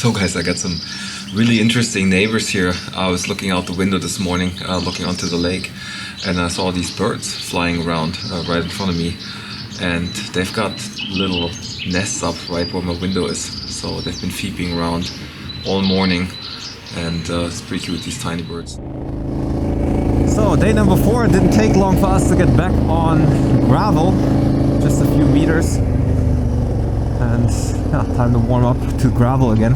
So guys, I got some really interesting neighbors here. I was looking out the window this morning, looking onto the lake, and I saw these birds flying around right in front of me. And they've got little nests up right where my window is. So they've been peeping around all morning, and it's pretty cute, these tiny birds. So day number 4, it didn't take long for us to get back on gravel, just a few meters. And yeah, time to warm up to gravel again.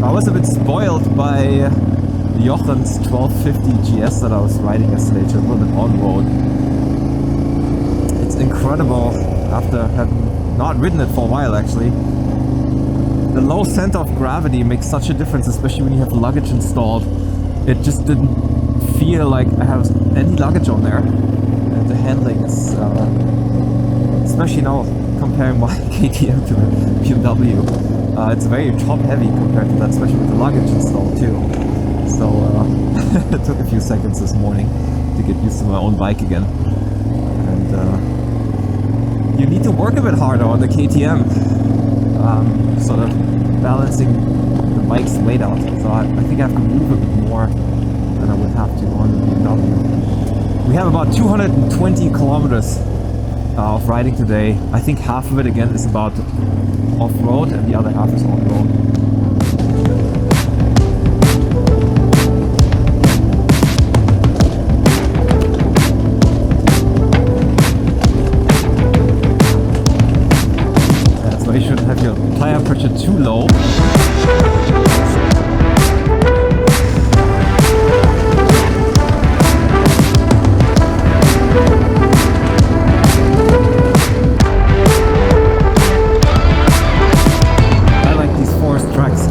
I was a bit spoiled by Jochen's 1250 GS that I was riding yesterday, just a little bit on road. It's incredible after having not ridden it for a while actually. The low center of gravity makes such a difference, especially when you have luggage installed. It just didn't feel like I have any luggage on there. And the handling is, especially now comparing my KTM to the BMW, it's very top heavy compared to that, especially with the luggage installed too. So it took a few seconds this morning to get used to my own bike again. And you need to work a bit harder on the KTM. Sort of balancing the bike's weight out. So I think I have to move a bit more than I would have to on the BMW. We have about 220 kilometers of riding today. I think half of it again is about off-road and the other half is on-road. You shouldn't have your tire pressure too low. I like these forest tracks.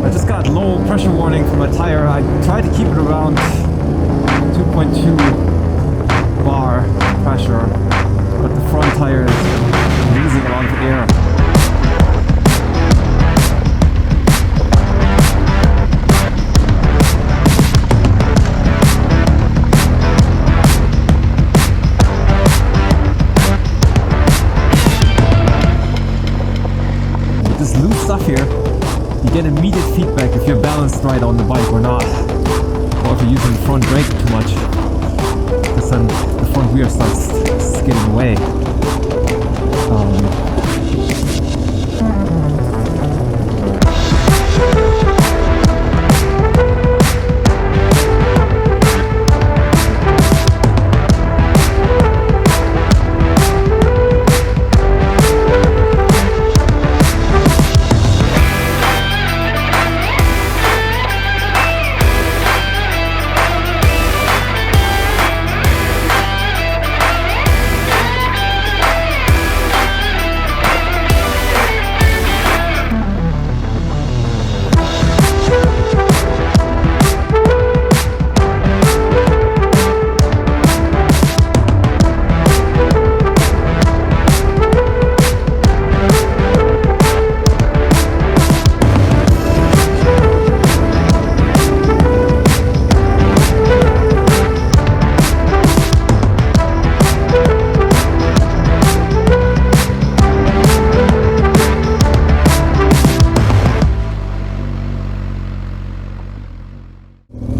I just got low pressure warning for my tire. I tried to keep it around 2.2 bar pressure. But the front tire is losing a lot of air. With this loose stuff here, you get immediate feedback if you're balanced right on the bike or not. Or if you're using the front brake too much. Because then the front wheel starts skidding away.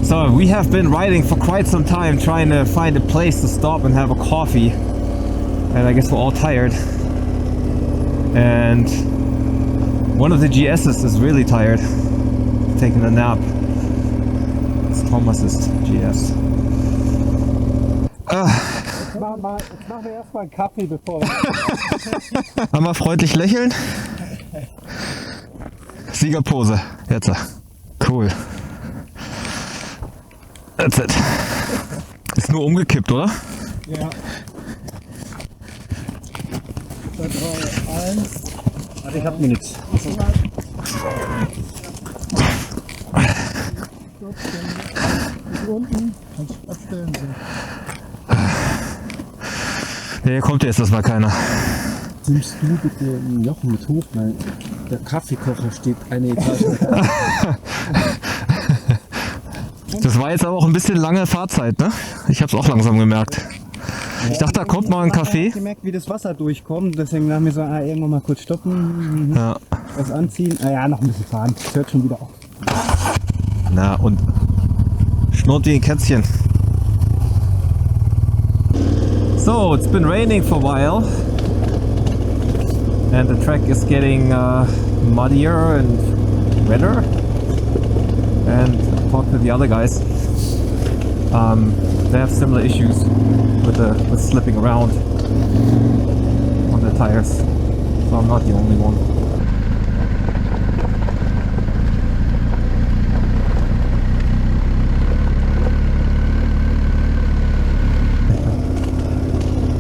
So we have been riding for quite some time trying to find a place to stop and have a coffee, and I guess we're all tired, and one of the GS's is really tired, taking a nap. It's Thomas's GS. Jetzt machen wir erstmal einen Kaffee, bevor wir... Einmal freundlich lächeln. Siegerpose. Jetzt. Cool. That's it. Ist nur umgekippt, oder? Ja. 2, 3, 1. Warte, ich hab mir nichts. Unten kannst du abstellen. Hier kommt jetzt erstmal keiner. Nimmst du bitte einen Jochen mit hoch, weil der Kaffeekocher steht eine Etage. Das war jetzt aber auch ein bisschen lange Fahrzeit, ne? Ich hab's auch langsam gemerkt. Ich dachte, da kommt mal ein Ich Kaffee. habe gemerkt, wie das Wasser durchkommt, deswegen haben wir so, irgendwann mal kurz stoppen, Ja. was anziehen. Ja, noch ein bisschen fahren, das hört schon wieder auf. Na und schnurrt wie ein Kätzchen. So, it's been raining for a while. And the track is getting muddier and wetter. And I talked to the other guys. They have similar issues with slipping around on their tires. So I'm not the only one.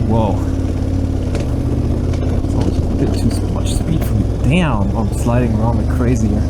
Whoa. That's always a bit too much speed for me. Damn, I'm sliding around like crazy here.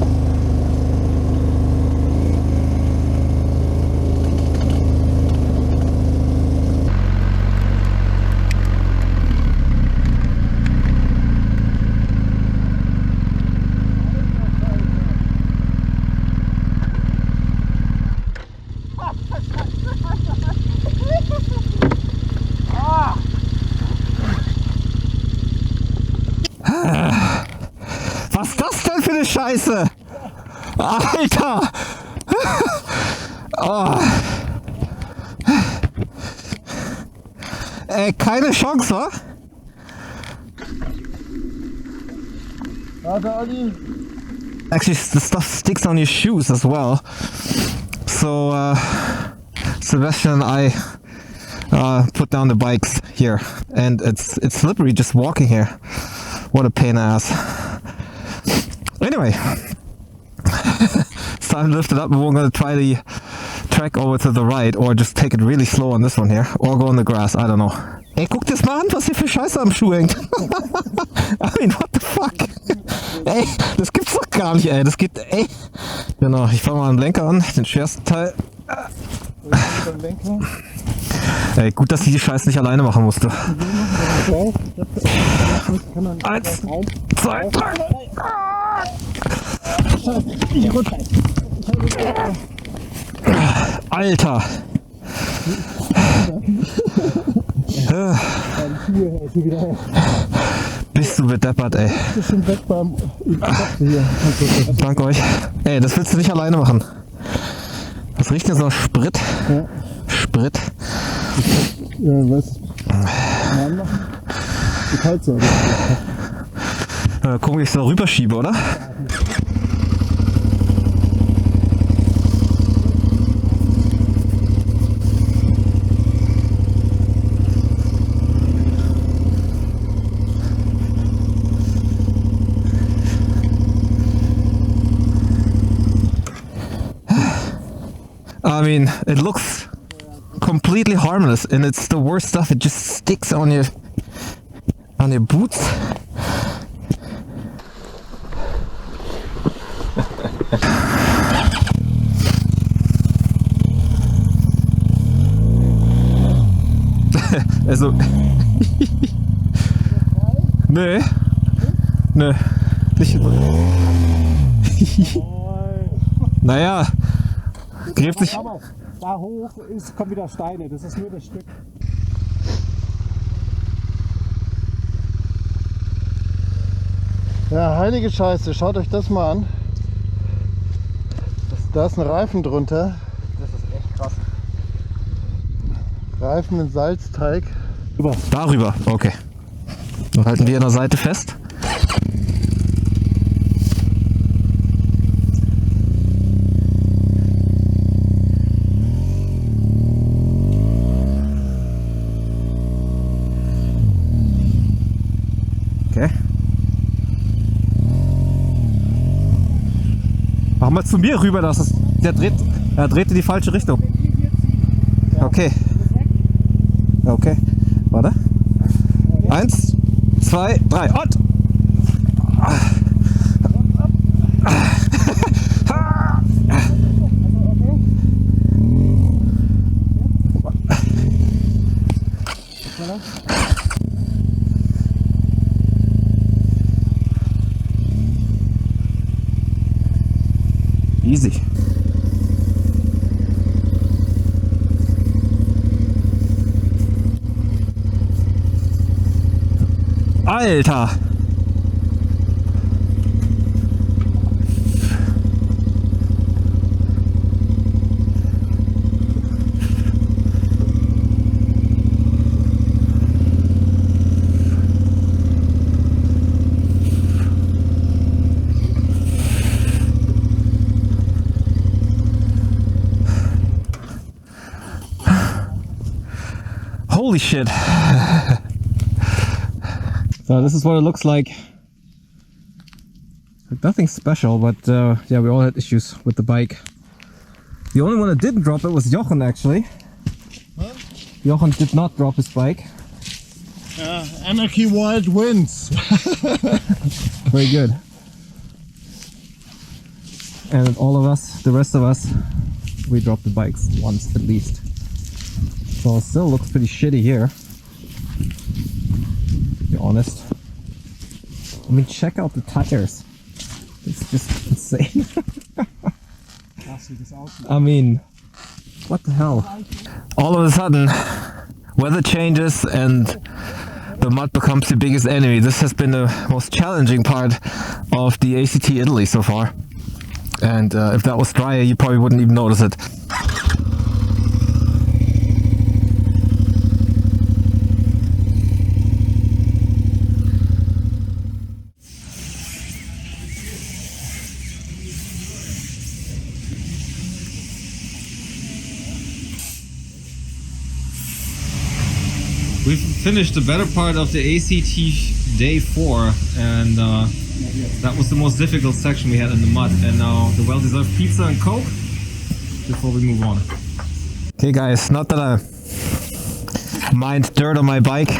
Was ist das denn für eine Scheiße? Alter! Oh. Ey, keine Chance, wa? Warte, Olli. Actually, the stuff sticks on your shoes as well. So, Sebastian and I put down the bikes here, and it's slippery just walking here. What a pain in the ass. Anyway, it's time to lift it up, and we're going to try the track over to the right, or just take it really slow on this one here, or go on the grass, I don't know. Ey, guck das mal an, was hier für Scheiße am Schuh hängt. I mean, what the fuck? Ey, das gibt's doch gar nicht, ey. Das geht, ey. Genau, ich fange mal den Lenker an, den schwersten Teil. Ey, gut, dass ich die Scheiße nicht alleine machen musste. 1, 2, 3. Alter. Bist du bedeppert, ey. Danke euch. Ey, das willst du nicht alleine machen. Was riecht denn so nach Sprit? Ja. Sprit. Ja, was? Nein, machen. Die Kaltsäure. Gucken, wie ich es da rüberschiebe, oder? I mean, it looks completely harmless, and it's the worst stuff. It just sticks on your boots. Also, nö, nö, nicht. Naja, gräbt sich. Da hoch kommen wieder Steine, das ist nur das Stück. Ja, heilige Scheiße, schaut euch das mal an. Da ist ein Reifen drunter. Das ist echt krass. Reifen mit Salzteig. Darüber, okay. Dann halten wir an der Seite fest. Okay. Mach mal zu mir rüber, der dreht in die falsche Richtung. Okay. Okay. Warte. 1, 2, 3 und! Easy. Alter! Holy shit! So this is what it looks like. Nothing special, but yeah, we all had issues with the bike. The only one that didn't drop it was Jochen, actually. Huh? Jochen did not drop his bike. Anarchy Wild wins. Very good. And all of us, the rest of us, we dropped the bikes once at least. So it still looks pretty shitty here, to be honest. I mean, check out the tires. It's just insane. I mean, what the hell? All of a sudden, weather changes and the mud becomes the biggest enemy. This has been the most challenging part of the ACT Italy so far. And if that was drier, you probably wouldn't even notice it. We've finished the better part of the ACT day 4, and that was the most difficult section we had in the mud. And now the well-deserved pizza and Coke before we move on. Okay guys, not that I mind dirt on my bike,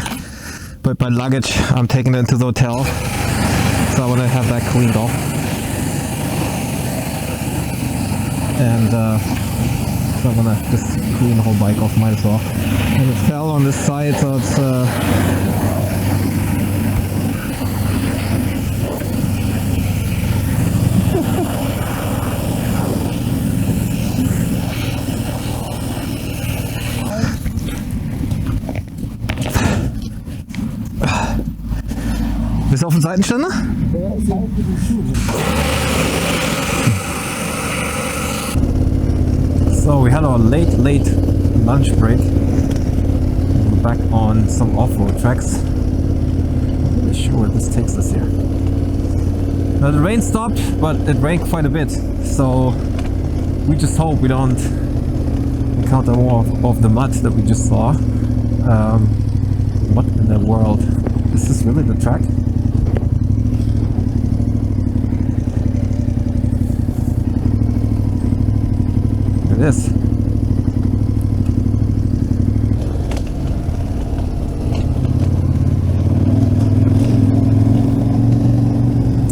but my luggage, I'm taking it into the hotel, so I want to have that cleaned off. And so I'm gonna just clean the whole bike off, might as well. And it fell on this side, so it's Bist du auf dem Seitenständer? So we had our late lunch break. We're back on some off-road tracks. I'm not really sure where this takes us here. Now the rain stopped, but it rained quite a bit, so we just hope we don't encounter more of the mud that we just saw. What in the world? Is this really the track? It is.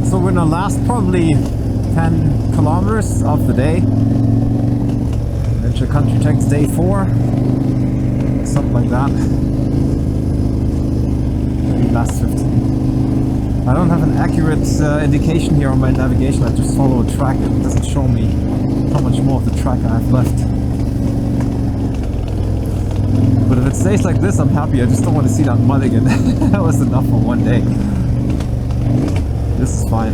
So we're in the last probably 10 kilometers of the day. Adventure Country Tracks day 4. Something like that. Maybe last 15. I don't have an accurate indication here on my navigation. I just follow a track. It doesn't show me how much more of the track I have left. But if it stays like this, I'm happy. I just don't want to see that mud again. That was enough for one day. This is fine.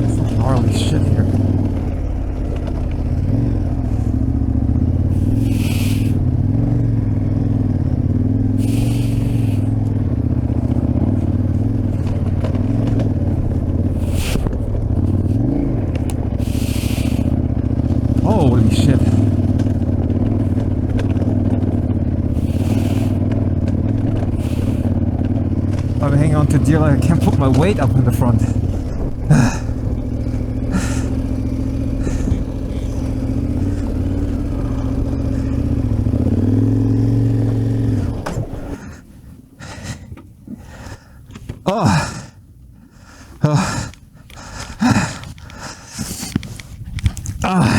Some gnarly shit here. Holy shit. I'm hanging on to dear like I can't put my weight up in the front. Oh. Oh. Oh.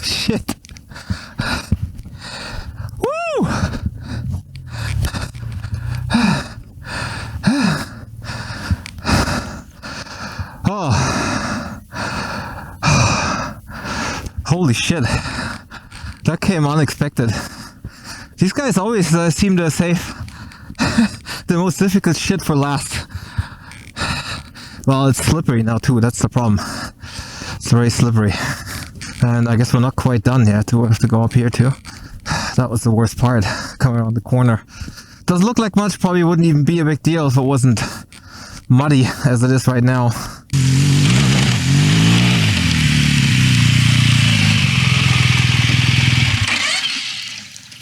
Shit. Holy shit. That came unexpected. These guys always seem to save the most difficult shit for last. Well, it's slippery now too, that's the problem. It's very slippery. And I guess we're not quite done yet. We have to go up here too. That was the worst part, coming around the corner. Doesn't look like much, probably wouldn't even be a big deal if it wasn't muddy as it is right now.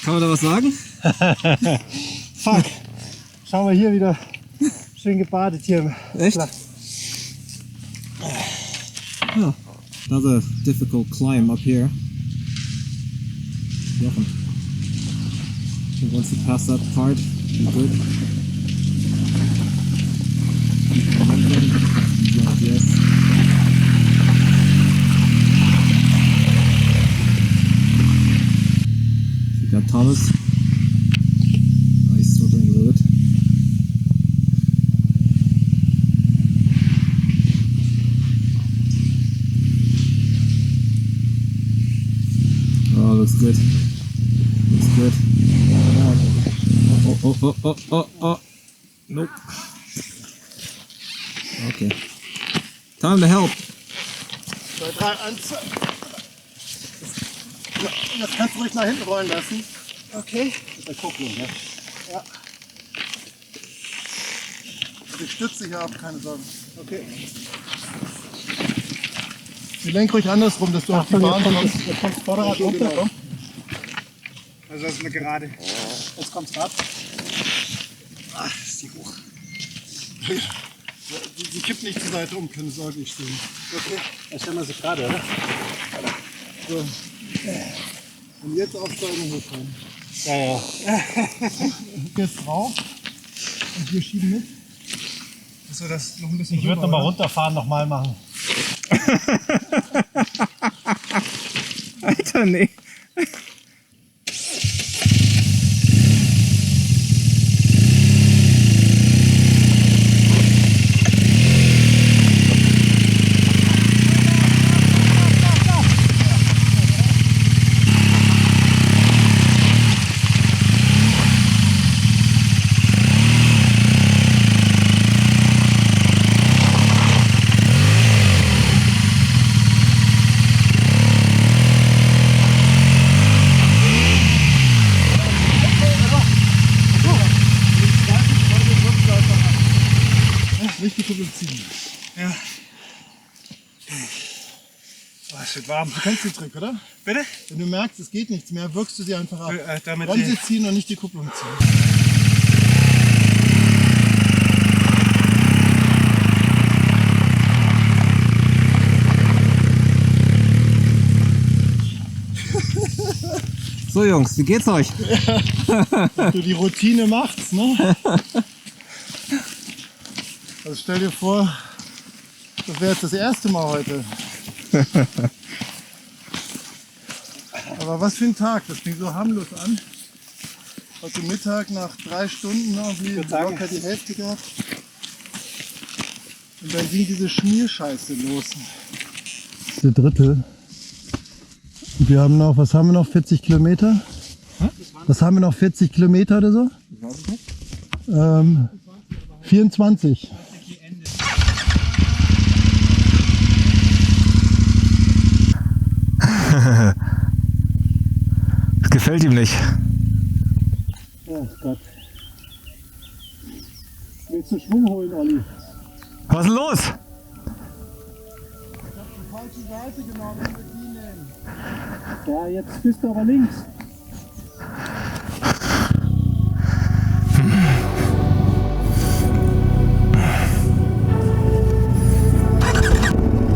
Kann man da was sagen? Fuck. Schauen wir hier wieder. Schön gebadet hier. Echt? Oh, another difficult climb up here. Jochen. So once you pass that part, you're good. Keep momentum. Yes. We got Thomas. Oh, he's struggling a little bit. Oh, looks good. Looks good. Oh. Nope. Okay. Time to help. 2, 3, 1, 2. Das kannst du ruhig nach hinten rollen lassen. Okay. Mit der Kupplung, ja. Ja. Ich stütze hier ab, keine Sorgen. Okay. Die lenk ruhig andersrum, dass du auf die Bahn kommst. Jetzt kommt das Vorderrad runter. Genau. Also das ist eine Gerade. Jetzt kommt's ab. Ach, ist die hoch. Sie kippt nicht zur Seite um, keine Sorge, ich stehe. Okay. Dann stellen wir sie gerade, oder? So. Und jetzt aufsteigen und hochfahren. Ja. Jetzt drauf und wir schieben mit. Dass wir das noch ein bisschen Ich würde nochmal runterfahren, nochmal machen. Alter, nee. Nicht die Kuppel ziehen. Ja. Oh, es wird warm. Du kennst den Trick, oder? Bitte? Wenn du merkst, es geht nichts mehr, wirkst du sie einfach ab. Damit Bremse ziehen und nicht die Kupplung ziehen. So Jungs, wie geht's euch? Wenn du die Routine machst, ne? Also stell dir vor, das wäre jetzt das erste Mal heute. Aber was für ein Tag, das fing so harmlos an. Heute Mittag nach 3 Stunden irgendwie locker die Hälfte gehabt. Und dann ging diese Schmierscheiße los. Der dritte. Wir haben noch, was haben wir noch, 40 Kilometer? Was haben wir noch, 40 Kilometer oder so? 24. Das gefällt ihm nicht. Oh Gott. Willst du Schwung holen, Olli? Was ist denn los? Ich habe die falsche Seite genommen, wenn wir die nehmen. Ja, jetzt bist du aber links.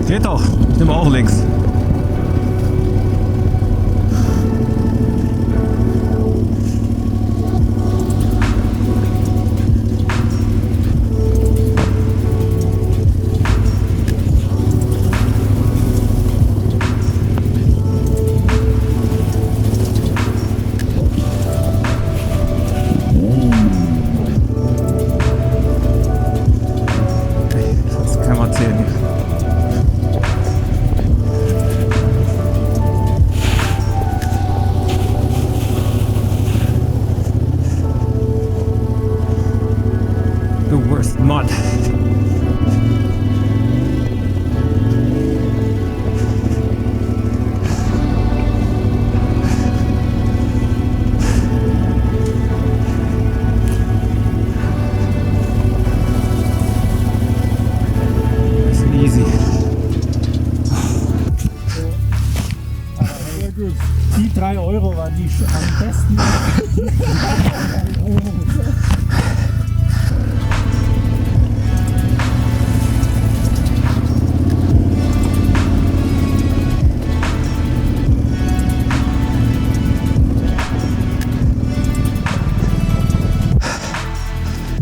Geht doch. Ich nehme auch links. Das kann man erzählen. mud. Die 3 Euro waren die am besten.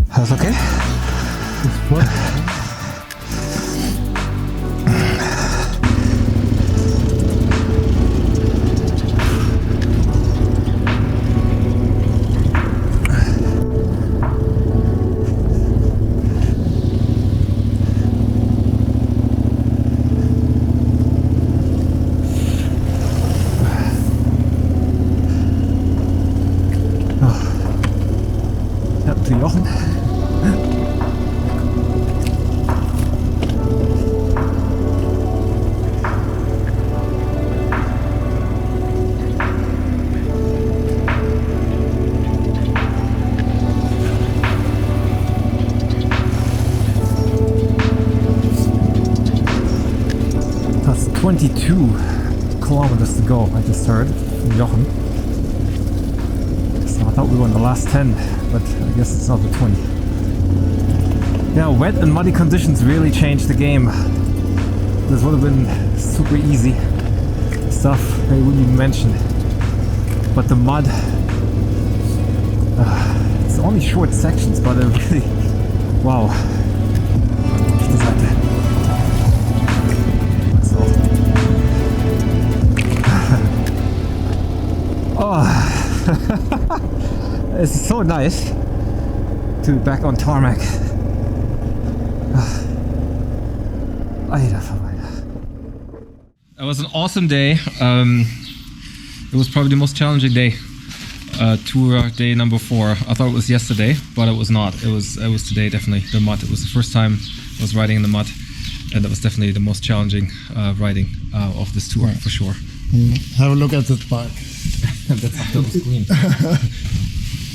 Alles okay? Ist voll. Ja, zu Jochen. That's 22 kilometers to go, I just heard from Jochen. So I thought we were in the last 10, but I guess it's not the 20. Yeah, wet and muddy conditions really changed the game. This would have been super easy stuff they wouldn't even mention. But the mud, it's only short sections, but it really, wow. It's so nice to be back on tarmac. It was an awesome day. It was probably the most challenging day. Tour day number 4. I thought it was yesterday, but it was not. It was today, definitely. The mud. It was the first time I was riding in the mud, and that was definitely the most challenging riding of this tour, for sure. Have a look at this bike. That's up on the screen.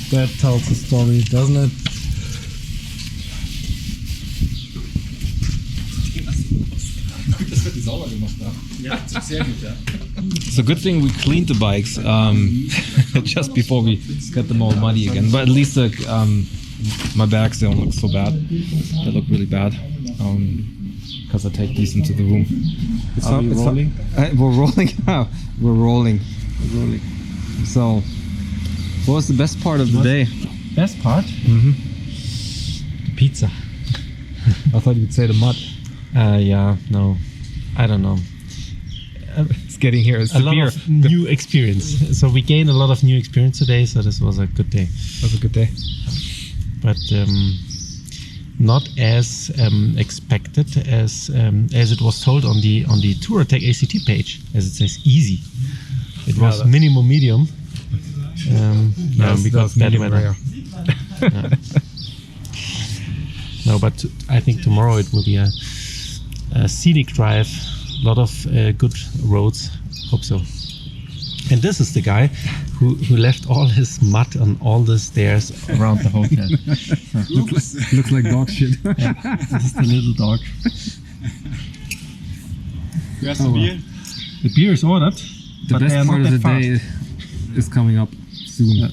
That tells the story, doesn't it? It's a good thing we cleaned the bikes just before we got them all muddy again. But at least my bags don't look so bad. They look really bad because I take these into the room. Are we rolling? We're rolling. Yeah, we're rolling. So, what was the best part of the day? Best part? Mm-hmm. The pizza. I thought you'd say the mud. Yeah, no. I don't know. It's getting here. It's a lot of new experience. So we gained a lot of new experience today, so this was a good day. That was a good day. But not as expected as it was told on the Touratech ACT page, as it says easy. It was minimum medium. Because bad weather. Yeah. No, but I think tomorrow it will be a scenic drive, a lot of good roads. Hope so. And this is the guy who left all his mud on all the stairs around the hotel. Looks like dog shit. Yeah, this is the little dog. Where's the beer? The beer is ordered. The best part of the day is coming up soon. Ja.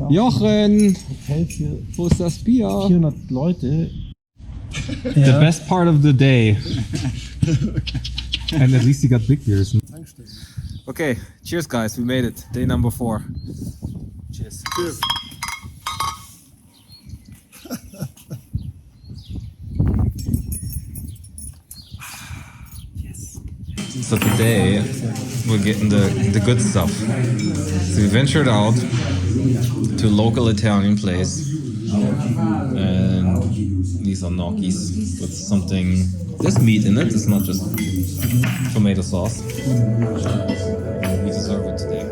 Jochen, Hotel für wo ist das Bier? 400 Leute. The best part of the day. And at least you got big beers. Okay, cheers guys, we made it. Day number 4. Cheers. Cheers. So today we're getting the good stuff. So we ventured out to a local Italian place, and these are gnocchis with something. There's meat in it. It's not just tomato sauce. We deserve it today.